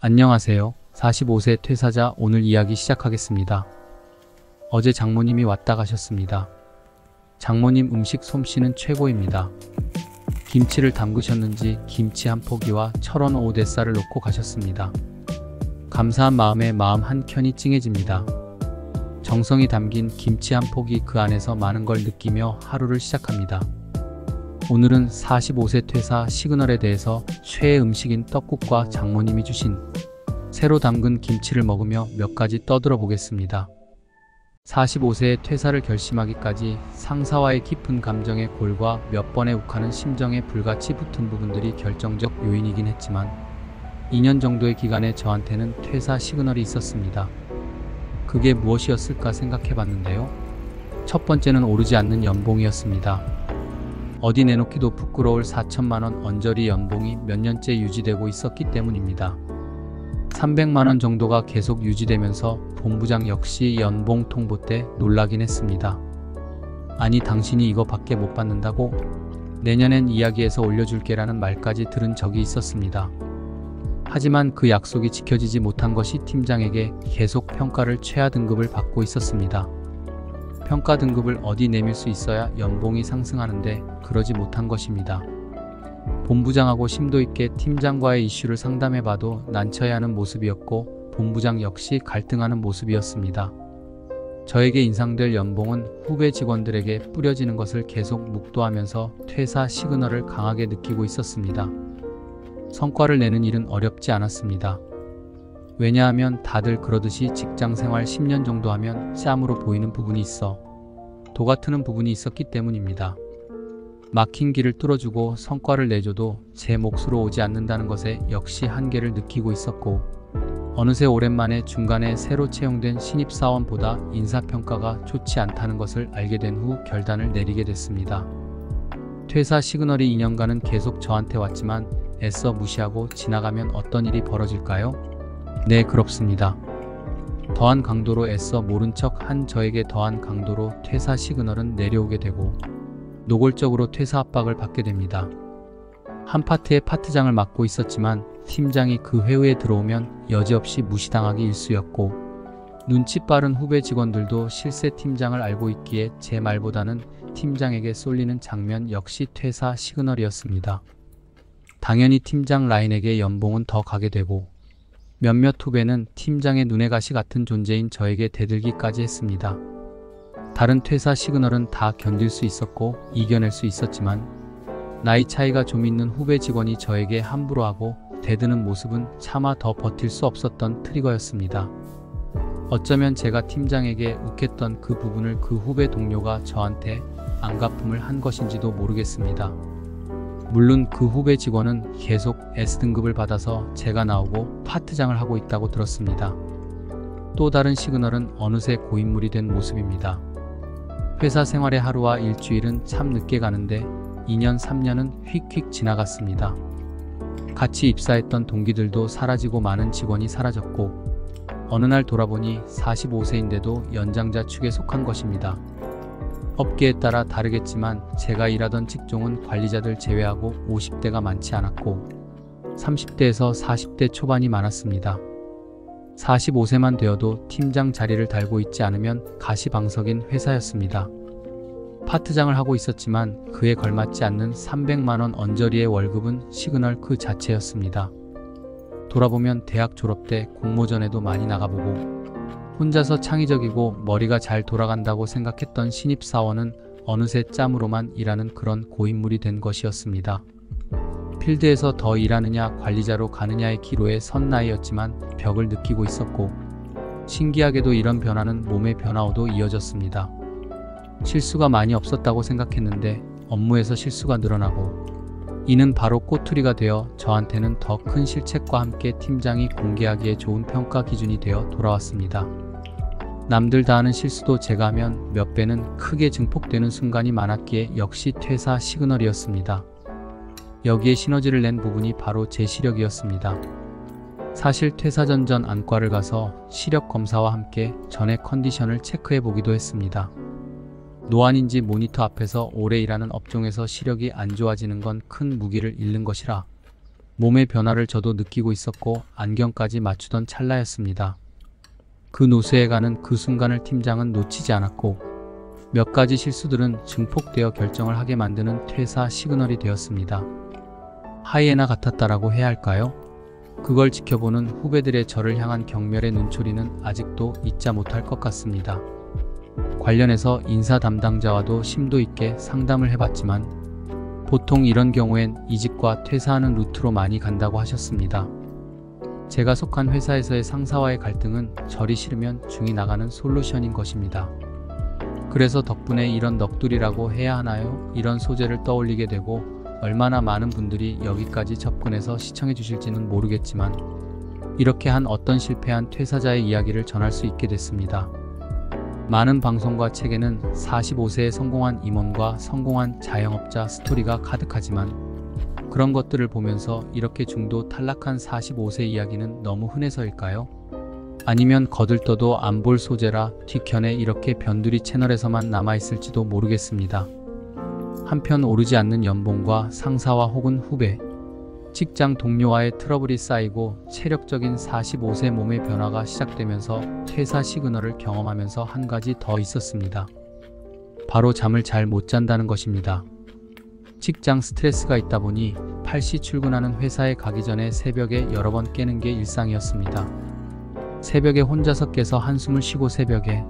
안녕하세요. 45세 퇴사자 오늘 이야기 시작하겠습니다. 어제 장모님이 왔다 가셨습니다. 장모님 음식 솜씨는 최고입니다. 김치를 담그셨는지 김치 한 포기와 철원 오대살을 놓고 가셨습니다. 감사한 마음에 마음 한켠이 찡해집니다. 정성이 담긴 김치 한 포기 그 안에서 많은 걸 느끼며 하루를 시작합니다. 오늘은 45세 퇴사 시그널에 대해서 최애 음식인 떡국과 장모님이 주신 새로 담근 김치를 먹으며 몇 가지 떠들어 보겠습니다. 45세의 퇴사를 결심하기까지 상사와의 깊은 감정의 골과 몇 번의 욱하는 심정에 불같이 붙은 부분들이 결정적 요인이긴 했지만 2년 정도의 기간에 저한테는 퇴사 시그널이 있었습니다. 그게 무엇이었을까 생각해 봤는데요. 첫 번째는 오르지 않는 연봉이었습니다. 어디 내놓기도 부끄러울 4천만원 언저리 연봉이 몇 년째 유지되고 있었기 때문입니다. 300만원 정도가 계속 유지되면서 본부장 역시 연봉 통보 때 놀라긴 했습니다. 아니 당신이 이거 밖에 못 받는다고? 내년엔 이야기해서 올려줄게라는 말까지 들은 적이 있었습니다. 하지만 그 약속이 지켜지지 못한 것이 팀장에게 계속 평가를 최하 등급을 받고 있었습니다. 평가 등급을 어디 내밀 수 있어야 연봉이 상승하는데 그러지 못한 것입니다. 본부장하고 심도 있게 팀장과의 이슈를 상담해봐도 난처해하는 모습이었고 본부장 역시 갈등하는 모습이었습니다. 저에게 인상될 연봉은 후배 직원들에게 뿌려지는 것을 계속 묵도하면서 퇴사 시그널을 강하게 느끼고 있었습니다. 성과를 내는 일은 어렵지 않았습니다. 왜냐하면 다들 그러듯이 직장생활 10년 정도 하면 짬으로 보이는 부분이 있어 도같트는 부분이 있었기 때문입니다. 막힌 길을 뚫어주고 성과를 내줘도 제 몫으로 오지 않는다는 것에 역시 한계를 느끼고 있었고 어느새 오랜만에 중간에 새로 채용된 신입사원보다 인사평가가 좋지 않다는 것을 알게 된 후 결단을 내리게 됐습니다. 퇴사 시그널이 2년간은 계속 저한테 왔지만 애써 무시하고 지나가면 어떤 일이 벌어질까요? 네, 그렇습니다. 더한 강도로 애써 모른 척 한 저에게 더한 강도로 퇴사 시그널은 내려오게 되고 노골적으로 퇴사 압박을 받게 됩니다. 한 파트의 파트장을 맡고 있었지만 팀장이 그 회의에 들어오면 여지없이 무시당하기 일쑤였고 눈치 빠른 후배 직원들도 실세 팀장을 알고 있기에 제 말보다는 팀장에게 쏠리는 장면 역시 퇴사 시그널이었습니다. 당연히 팀장 라인에게 연봉은 더 가게 되고 몇몇 후배는 팀장의 눈의 가시 같은 존재인 저에게 대들기까지 했습니다. 다른 퇴사 시그널은 다 견딜 수 있었고 이겨낼 수 있었지만 나이 차이가 좀 있는 후배 직원이 저에게 함부로 하고 대드는 모습은 차마 더 버틸 수 없었던 트리거였습니다. 어쩌면 제가 팀장에게 욱했던 그 부분을 그 후배 동료가 저한테 안갚음을 한 것인지도 모르겠습니다. 물론 그 후배 직원은 계속 S등급을 받아서 제가 나오고 파트장을 하고 있다고 들었습니다. 또 다른 시그널은 어느새 고인물이 된 모습입니다. 회사 생활의 하루와 일주일은 참 늦게 가는데 2년 3년은 휙휙 지나갔습니다. 같이 입사했던 동기들도 사라지고 많은 직원이 사라졌고 어느 날 돌아보니 45세인데도 연장자 축에 속한 것입니다. 업계에 따라 다르겠지만 제가 일하던 직종은 관리자들 제외하고 50대가 많지 않았고 30대에서 40대 초반이 많았습니다. 45세만 되어도 팀장 자리를 달고 있지 않으면 가시방석인 회사였습니다. 파트장을 하고 있었지만 그에 걸맞지 않는 300만원 언저리의 월급은 시그널 그 자체였습니다. 돌아보면 대학 졸업 때 공모전에도 많이 나가보고 혼자서 창의적이고 머리가 잘 돌아간다고 생각했던 신입사원은 어느새 짬으로만 일하는 그런 고인물이 된 것이었습니다. 필드에서 더 일하느냐 관리자로 가느냐의 기로에 선 나이였지만 벽을 느끼고 있었고 신기하게도 이런 변화는 몸의 변화로도 이어졌습니다. 실수가 많이 없었다고 생각했는데 업무에서 실수가 늘어나고 이는 바로 꼬투리가 되어 저한테는 더 큰 실책과 함께 팀장이 공개하기에 좋은 평가 기준이 되어 돌아왔습니다. 남들 다 하는 실수도 제가 하면 몇 배는 크게 증폭되는 순간이 많았기에 역시 퇴사 시그널이었습니다. 여기에 시너지를 낸 부분이 바로 제 시력이었습니다. 사실 퇴사 전 안과를 가서 시력 검사와 함께 전의 컨디션을 체크해 보기도 했습니다. 노안인지 모니터 앞에서 오래 일하는 업종에서 시력이 안 좋아지는 건 큰 무기를 잃는 것이라 몸의 변화를 저도 느끼고 있었고 안경까지 맞추던 찰나였습니다. 그 노쇠해 가는 그 순간을 팀장은 놓치지 않았고 몇 가지 실수들은 증폭되어 결정을 하게 만드는 퇴사 시그널이 되었습니다. 하이에나 같았다라고 해야 할까요? 그걸 지켜보는 후배들의 저를 향한 경멸의 눈초리는 아직도 잊자 못할 것 같습니다. 관련해서 인사 담당자와도 심도 있게 상담을 해봤지만 보통 이런 경우엔 이직과 퇴사하는 루트로 많이 간다고 하셨습니다. 제가 속한 회사에서의 상사와의 갈등은 절이 싫으면 중이 나가는 솔루션인 것입니다. 그래서 덕분에 이런 넋두리라고 해야 하나요? 이런 소재를 떠올리게 되고 얼마나 많은 분들이 여기까지 접근해서 시청해 주실지는 모르겠지만 이렇게 한 어떤 실패한 퇴사자의 이야기를 전할 수 있게 됐습니다. 많은 방송과 책에는 45세에 성공한 임원과 성공한 자영업자 스토리가 가득하지만 그런 것들을 보면서 이렇게 중도 탈락한 45세 이야기는 너무 흔해서일까요? 아니면 거들떠도 안 볼 소재라 뒤편에 이렇게 변두리 채널에서만 남아있을지도 모르겠습니다. 한편 오르지 않는 연봉과 상사와 혹은 후배, 직장 동료와의 트러블이 쌓이고 체력적인 45세 몸의 변화가 시작되면서 퇴사 시그널을 경험하면서 한 가지 더 있었습니다. 바로 잠을 잘 못 잔다는 것입니다. 직장 스트레스가 있다 보니 8시 출근하는 회사에 가기 전에 새벽에 여러 번 깨는 게 일상이었습니다. 새벽에 혼자서 깨서 한숨을 쉬고 새벽에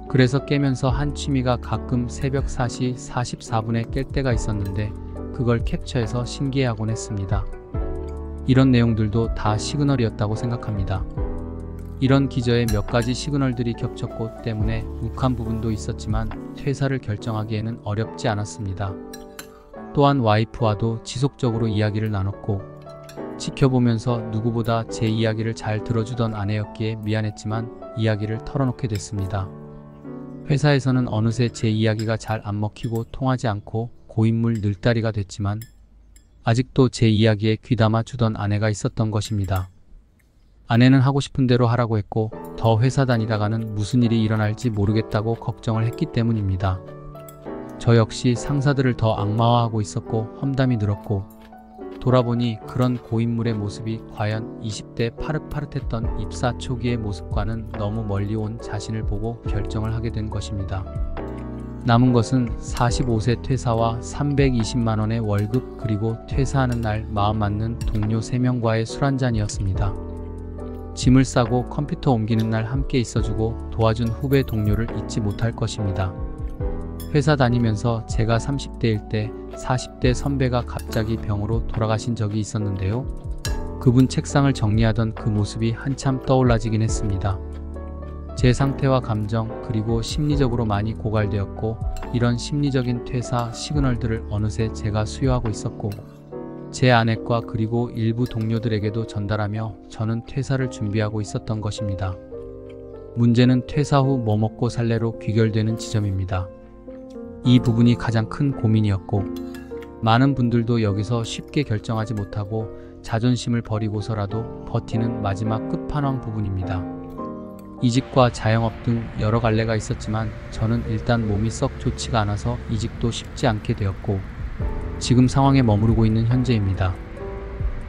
그래서 깨면서 한 취미가 가끔 새벽 4시 44분에 깰 때가 있었는데 그걸 캡처해서 신기해하곤 했습니다. 이런 내용들도 다 시그널이었다고 생각합니다. 이런 기저에 몇 가지 시그널들이 겹쳤고 때문에 욱한 부분도 있었지만 퇴사를 결정하기에는 어렵지 않았습니다. 또한 와이프와도 지속적으로 이야기를 나눴고 지켜보면서 누구보다 제 이야기를 잘 들어주던 아내였기에 미안했지만 이야기를 털어놓게 됐습니다. 회사에서는 어느새 제 이야기가 잘 안 먹히고 통하지 않고 고인물 늘다리가 됐지만 아직도 제 이야기에 귀담아 주던 아내가 있었던 것입니다. 아내는 하고 싶은 대로 하라고 했고 더 회사 다니다가는 무슨 일이 일어날지 모르겠다고 걱정을 했기 때문입니다. 저 역시 상사들을 더 악마화하고 있었고 험담이 늘었고 돌아보니 그런 고인물의 모습이 과연 20대 파릇파릇했던 입사 초기의 모습과는 너무 멀리 온 자신을 보고 결정을 하게 된 것입니다. 남은 것은 45세 퇴사와 320만원의 월급 그리고 퇴사하는 날 마음 맞는 동료 3명과의 술 한잔이었습니다. 짐을 싸고 컴퓨터 옮기는 날 함께 있어주고 도와준 후배 동료를 잊지 못할 것입니다. 회사 다니면서 제가 30대일 때 40대 선배가 갑자기 병으로 돌아가신 적이 있었는데요. 그분 책상을 정리하던 그 모습이 한참 떠올라지긴 했습니다. 제 상태와 감정 그리고 심리적으로 많이 고갈되었고 이런 심리적인 퇴사 시그널들을 어느새 제가 수요하고 있었고 제 아내과 그리고 일부 동료들에게도 전달하며 저는 퇴사를 준비하고 있었던 것입니다. 문제는 퇴사 후 뭐 먹고 살래로 귀결되는 지점입니다. 이 부분이 가장 큰 고민이었고 많은 분들도 여기서 쉽게 결정하지 못하고 자존심을 버리고서라도 버티는 마지막 끝판왕 부분입니다. 이직과 자영업 등 여러 갈래가 있었지만 저는 일단 몸이 썩 좋지가 않아서 이직도 쉽지 않게 되었고 지금 상황에 머무르고 있는 현재입니다.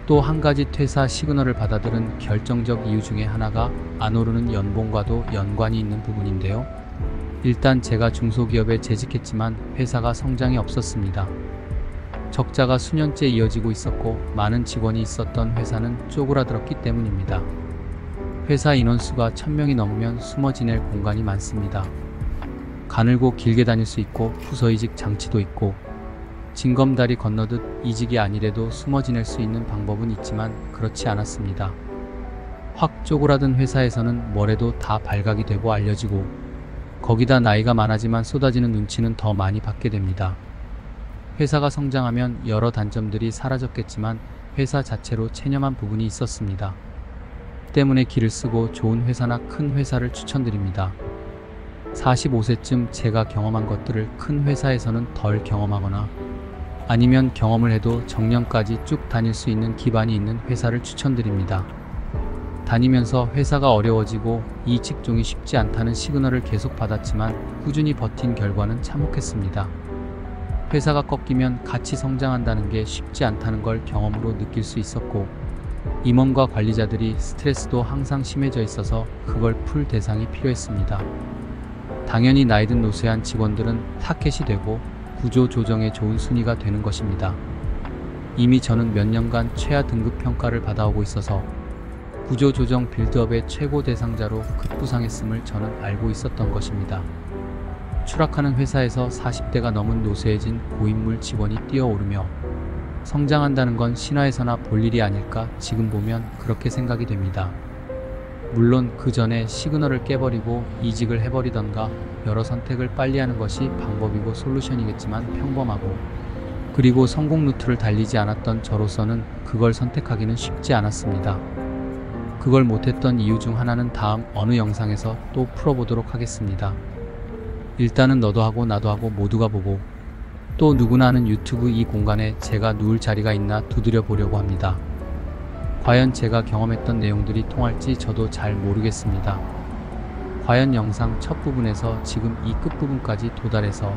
또 한 가지 퇴사 시그널을 받아들은 결정적 이유 중에 하나가 안 오르는 연봉과도 연관이 있는 부분인데요. 일단 제가 중소기업에 재직했지만 회사가 성장이 없었습니다. 적자가 수년째 이어지고 있었고 많은 직원이 있었던 회사는 쪼그라들었기 때문입니다. 회사 인원수가 1000명이 넘으면 숨어 지낼 공간이 많습니다. 가늘고 길게 다닐 수 있고 부서이직 장치도 있고 징검다리 건너듯 이직이 아니래도 숨어 지낼 수 있는 방법은 있지만 그렇지 않았습니다. 확 쪼그라든 회사에서는 뭐래도 다 발각이 되고 알려지고 거기다 나이가 많아지만 쏟아지는 눈치는 더 많이 받게 됩니다. 회사가 성장하면 여러 단점들이 사라졌겠지만 회사 자체로 체념한 부분이 있었습니다. 때문에 기를 쓰고 좋은 회사나 큰 회사를 추천드립니다. 45세쯤 제가 경험한 것들을 큰 회사에서는 덜 경험하거나 아니면 경험을 해도 정년까지 쭉 다닐 수 있는 기반이 있는 회사를 추천드립니다. 다니면서 회사가 어려워지고 이 직종이 쉽지 않다는 시그널을 계속 받았지만 꾸준히 버틴 결과는 참혹했습니다. 회사가 꺾이면 같이 성장한다는 게 쉽지 않다는 걸 경험으로 느낄 수 있었고, 임원과 관리자들이 스트레스도 항상 심해져 있어서 그걸 풀 대상이 필요했습니다. 당연히 나이든 노쇠한 직원들은 타켓이 되고 구조 조정에 좋은 순위가 되는 것입니다. 이미 저는 몇 년간 최하 등급 평가를 받아오고 있어서 구조 조정 빌드업의 최고 대상자로 급부상했음을 저는 알고 있었던 것입니다. 추락하는 회사에서 40대가 넘은 노쇠해진 고인물 직원이 뛰어오르며 성장한다는 건 신화에서나 볼 일이 아닐까 지금 보면 그렇게 생각이 됩니다. 물론 그 전에 시그널을 깨버리고 이직을 해버리던가 여러 선택을 빨리 하는 것이 방법이고 솔루션이겠지만 평범하고 그리고 성공 루트를 달리지 않았던 저로서는 그걸 선택하기는 쉽지 않았습니다. 그걸 못했던 이유 중 하나는 다음 어느 영상에서 또 풀어보도록 하겠습니다. 일단은 너도 하고 나도 하고 모두가 보고 또 누구나 하는 유튜브 이 공간에 제가 누울 자리가 있나 두드려 보려고 합니다. 과연 제가 경험했던 내용들이 통할지 저도 잘 모르겠습니다. 과연 영상 첫 부분에서 지금 이 끝부분까지 도달해서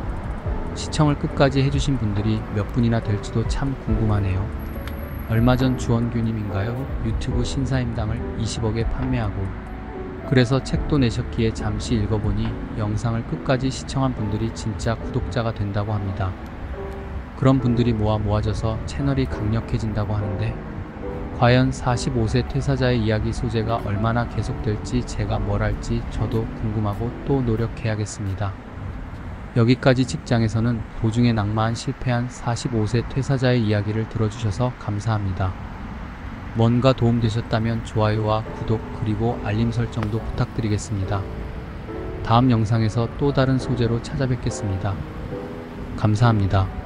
시청을 끝까지 해주신 분들이 몇 분이나 될지도 참 궁금하네요. 얼마 전 주원규님인가요? 유튜브 신사임당을 20억에 판매하고 그래서 책도 내셨기에 잠시 읽어보니 영상을 끝까지 시청한 분들이 진짜 구독자가 된다고 합니다. 그런 분들이 모아져서 채널이 강력해진다고 하는데 과연 45세 퇴사자의 이야기 소재가 얼마나 계속될지 제가 뭘 할지 저도 궁금하고 또 노력해야겠습니다. 여기까지 직장에서는 도중에 낙마한 실패한 45세 퇴사자의 이야기를 들어주셔서 감사합니다. 뭔가 도움되셨다면 좋아요와 구독 그리고 알림 설정도 부탁드리겠습니다. 다음 영상에서 또 다른 소재로 찾아뵙겠습니다. 감사합니다.